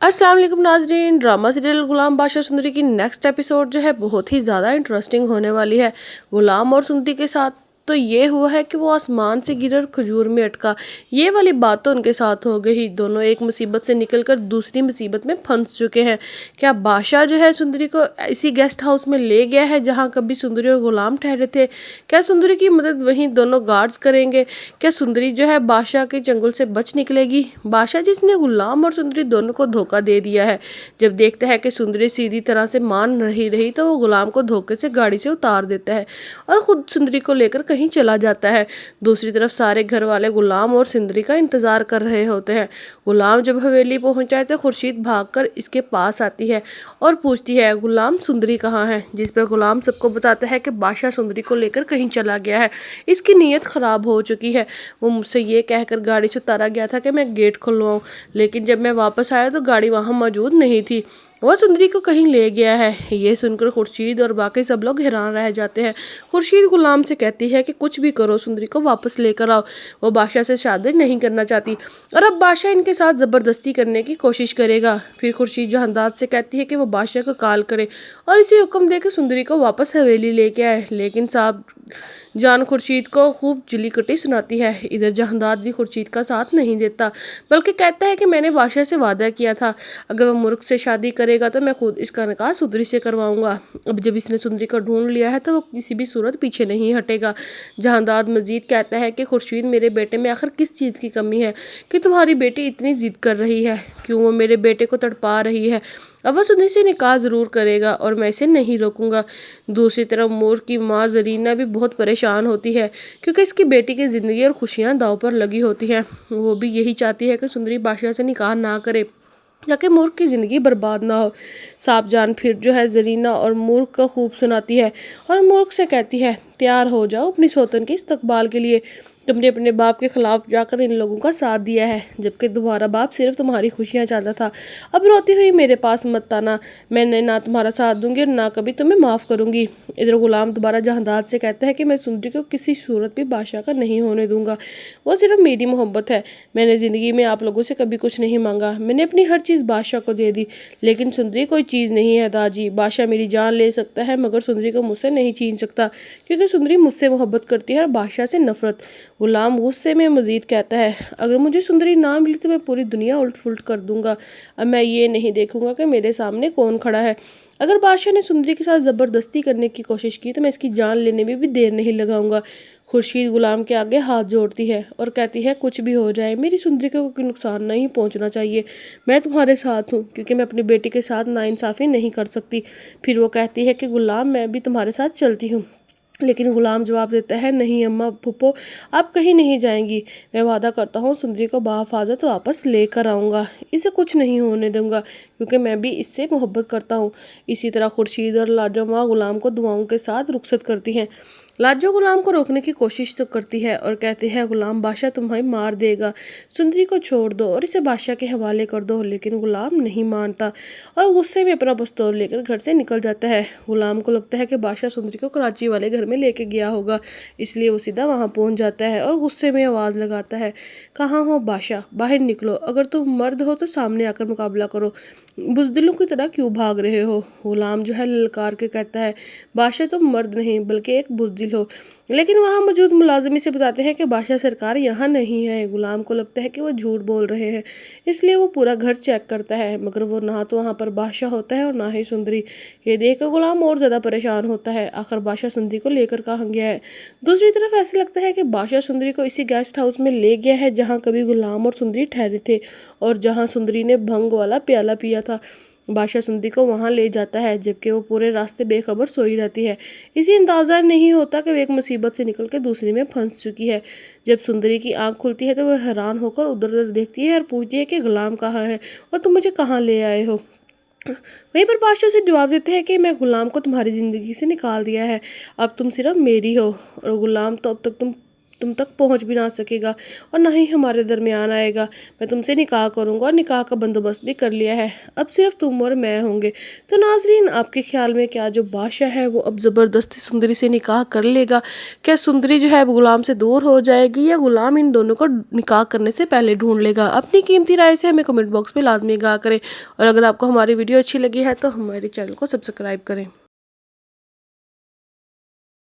अस्सलाम वालेकुम नाजरीन। ड्रामा सीरियल गुलाम बादशाह सुंदरी की नेक्स्ट एपिसोड जो है बहुत ही ज़्यादा इंटरेस्टिंग होने वाली है। गुलाम और सुंदरी के साथ तो ये हुआ है कि वो आसमान से गिर और खजूर में अटका। ये वाली बात तो उनके साथ हो गई। दोनों एक मुसीबत से निकलकर दूसरी मुसीबत में फंस चुके हैं। क्या बादशाह जो है सुंदरी को इसी गेस्ट हाउस में ले गया है जहाँ कभी सुंदरी और गुलाम ठहरे थे? क्या सुंदरी की मदद वहीं दोनों गार्ड्स करेंगे? क्या सुंदरी जो है बादशाह के चंगुल से बच निकलेगी? बादशाह जिसने गुलाम और सुंदरी दोनों को धोखा दे दिया है, जब देखता है कि सुंदरी सीधी तरह से मान रही तो वो गुलाम को धोखे से गाड़ी से उतार देता है और खुद सुंदरी को लेकर कहीं चला जाता है। दूसरी तरफ सारे घर वाले गुलाम और सुंदरी का इंतजार कर रहे होते हैं। गुलाम जब हवेली पहुंचा तो खुर्शीद भागकर इसके पास आती है और पूछती है, गुलाम सुंदरी कहाँ है? जिस पर गुलाम सबको बताता है कि बादशाह सुंदरी को लेकर कहीं चला गया है, इसकी नीयत खराब हो चुकी है। वो मुझसे ये कहकर गाड़ी से उतारा गया था कि मैं गेट खुलवाऊं, लेकिन जब मैं वापस आया तो गाड़ी वहां मौजूद नहीं थी। वह सुंदरी को कहीं ले गया है। ये सुनकर खुर्शीद और बाकी सब लोग हैरान रह जाते हैं। खुर्शीद गुलाम से कहती है कि कुछ भी करो, सुंदरी को वापस लेकर आओ। वो बादशाह से शादी नहीं करना चाहती और अब बादशाह इनके साथ ज़बरदस्ती करने की कोशिश करेगा। फिर खुर्शीद जहांदाद से कहती है कि वो बादशाह को कॉल करे और इसे हुक्म दे कि सुंदरी को वापस हवेली लेके आए। लेकिन साहब जान खुर्शीद को खूब जिली कटी सुनाती है। इधर जहांदाद भी खुर्शीद का साथ नहीं देता, बल्कि कहता है कि मैंने बादशाह से वादा किया था, अगर वह मुर्ख से शादी करेगा तो मैं खुद इसका निकाह सुंदरी से करवाऊंगा। अब जब इसने सुंदरी को ढूंढ लिया है तो वो किसी भी सूरत पीछे नहीं हटेगा। जहांदाद मजीद कहता है कि खुर्शीद, मेरे बेटे में आखिर किस चीज़ की कमी है कि तुम्हारी बेटी इतनी जिद कर रही है? क्यों वो मेरे बेटे को तड़पा रही है? अब वह सुंदरी से निकाह ज़रूर करेगा और मैं इसे नहीं रोकूंगा। दूसरी तरफ मोर की माँ जरीना भी बहुत परेशान होती है, क्योंकि इसकी बेटी की ज़िंदगी और खुशियाँ दांव पर लगी होती हैं। वो भी यही चाहती है कि सुंदरी बादशाह से निकाह ना करे ताकि मूर्ख की ज़िंदगी बर्बाद ना हो। साहब जान फिर जो है जरीना और मूर्ख को खूब सुनाती है और मूर्ख से कहती है, तैयार हो जाओ अपनी सौतन के इस्तकबाल के लिए। तुमने अपने बाप के खिलाफ जाकर इन लोगों का साथ दिया है, जबकि तुम्हारा बाप सिर्फ तुम्हारी खुशियाँ चाहता था। अब रोती हुई मेरे पास मत आना, मैंने ना तुम्हारा साथ दूंगी और ना कभी तुम्हें माफ़ करूंगी। इधर गुलाम दोबारा जहांदाद से कहता है कि मैं सुंदरी को किसी सूरत भी बादशाह का नहीं होने दूंगा। वो सिर्फ मेरी मोहब्बत है। मैंने ज़िंदगी में आप लोगों से कभी कुछ नहीं मांगा, मैंने अपनी हर चीज़ बादशाह को दे दी। लेकिन सुंदरी कोई चीज़ नहीं है दाजी। बादशाह मेरी जान ले सकता है मगर सुंदरी को मुझसे नहीं छीन सकता, क्योंकि सुंदरी मुझसे मोहब्बत करती है और बादशाह से नफरत। गुलाम गुस्से में मजीद कहता है, अगर मुझे सुंदरी ना मिली तो मैं पूरी दुनिया उलट फुलट कर दूंगा। अब मैं ये नहीं देखूंगा कि मेरे सामने कौन खड़ा है। अगर बादशाह ने सुंदरी के साथ ज़बरदस्ती करने की कोशिश की तो मैं इसकी जान लेने में भी देर नहीं लगाऊंगा। खुर्शीद गुलाम के आगे हाथ जोड़ती है और कहती है, कुछ भी हो जाए मेरी सुंदरी को कोई नुकसान नहीं पहुंचना चाहिए। मैं तुम्हारे साथ हूँ क्योंकि मैं अपनी बेटी के साथ नाइंसाफ़ी नहीं कर सकती। फिर वो कहती है कि गुलाम, मैं भी तुम्हारे साथ चलती हूँ। लेकिन गुलाम जवाब देता है, नहीं अम्मा फूफो, आप कहीं नहीं जाएंगी। मैं वादा करता हूँ सुंदरी को बाहिफाजत वापस लेकर आऊँगा, इसे कुछ नहीं होने दूंगा, क्योंकि मैं भी इससे मोहब्बत करता हूँ। इसी तरह खुर्शीद और लाडो माँ गुलाम को दुआओं के साथ रुखसत करती हैं। लाजो गुलाम को रोकने की कोशिश तो करती है और कहती है, गुलाम बादशाह तुम्हें मार देगा, सुंदरी को छोड़ दो और इसे बादशाह के हवाले कर दो। लेकिन गुलाम नहीं मानता और गुस्से में अपना पिस्तौल लेकर घर से निकल जाता है। गुलाम को लगता है कि बादशाह सुंदरी को कराची वाले घर में लेके गया होगा, इसलिए वो सीधा वहाँ पहुँच जाता है और गुस्से में आवाज़ लगाता है, कहाँ हो बादशाह, बाहर निकलो, अगर तुम मर्द हो तो सामने आकर मुकाबला करो, बुजदिलों की तरह क्यों भाग रहे हो? गुलाम जो है ललकार के कहता है, बादशाह तुम मर्द नहीं बल्कि एक बुजदिल हो। लेकिन वहाँ मौजूद मुलाजिम से बताते हैं कि बादशाह सरकार यहाँ नहीं है। गुलाम को लगता है कि वो झूठ बोल रहे हैं, इसलिए वो पूरा घर चेक करता है, मगर वो ना तो वहाँ पर बादशाह होता है और ना ही सुंदरी। ये देखकर गुलाम और ज़्यादा परेशान होता है, आखिर बादशाह सुंदरी को लेकर कहाँ गया है? दूसरी तरफ ऐसा लगता है कि बादशाह सुंदरी को इसी गेस्ट हाउस में ले गया है जहाँ कभी गुलाम और सुंदरी ठहरे थे और जहाँ सुंदरी ने भंग वाला प्याला पिया था। बादशाह सुंदरी को वहां ले जाता है, जबकि वो पूरे रास्ते बेखबर सोई रहती है। इसे अंदाज़ा नहीं होता कि वो एक मुसीबत से निकल के दूसरी में फंस चुकी है। जब सुंदरी की आंख खुलती है तो वह हैरान होकर उधर उधर देखती है और पूछती है कि गुलाम कहाँ है और तुम मुझे कहाँ ले आए हो? वहीं पर बादशाह से जवाब देते हैं कि मैं गुलाम को तुम्हारी ज़िंदगी से निकाल दिया है, अब तुम सिर्फ मेरी हो। और गुलाम तो अब तक तुम तक पहुंच भी ना सकेगा और ना ही हमारे दरमियान आएगा। मैं तुमसे निकाह करूंगा और निकाह का बंदोबस्त भी कर लिया है, अब सिर्फ तुम और मैं होंगे। तो नाजरीन, आपके ख्याल में क्या जो बादशाह है वो अब ज़बरदस्ती सुंदरी से निकाह कर लेगा? क्या सुंदरी जो है अब गुलाम से दूर हो जाएगी या गुलाम इन दोनों को निकाह करने से पहले ढूंढ लेगा? अपनी कीमती राय से हमें कमेंट बॉक्स में लाजमी आगाह करें और अगर आपको हमारी वीडियो अच्छी लगी है तो हमारे चैनल को सब्सक्राइब करें।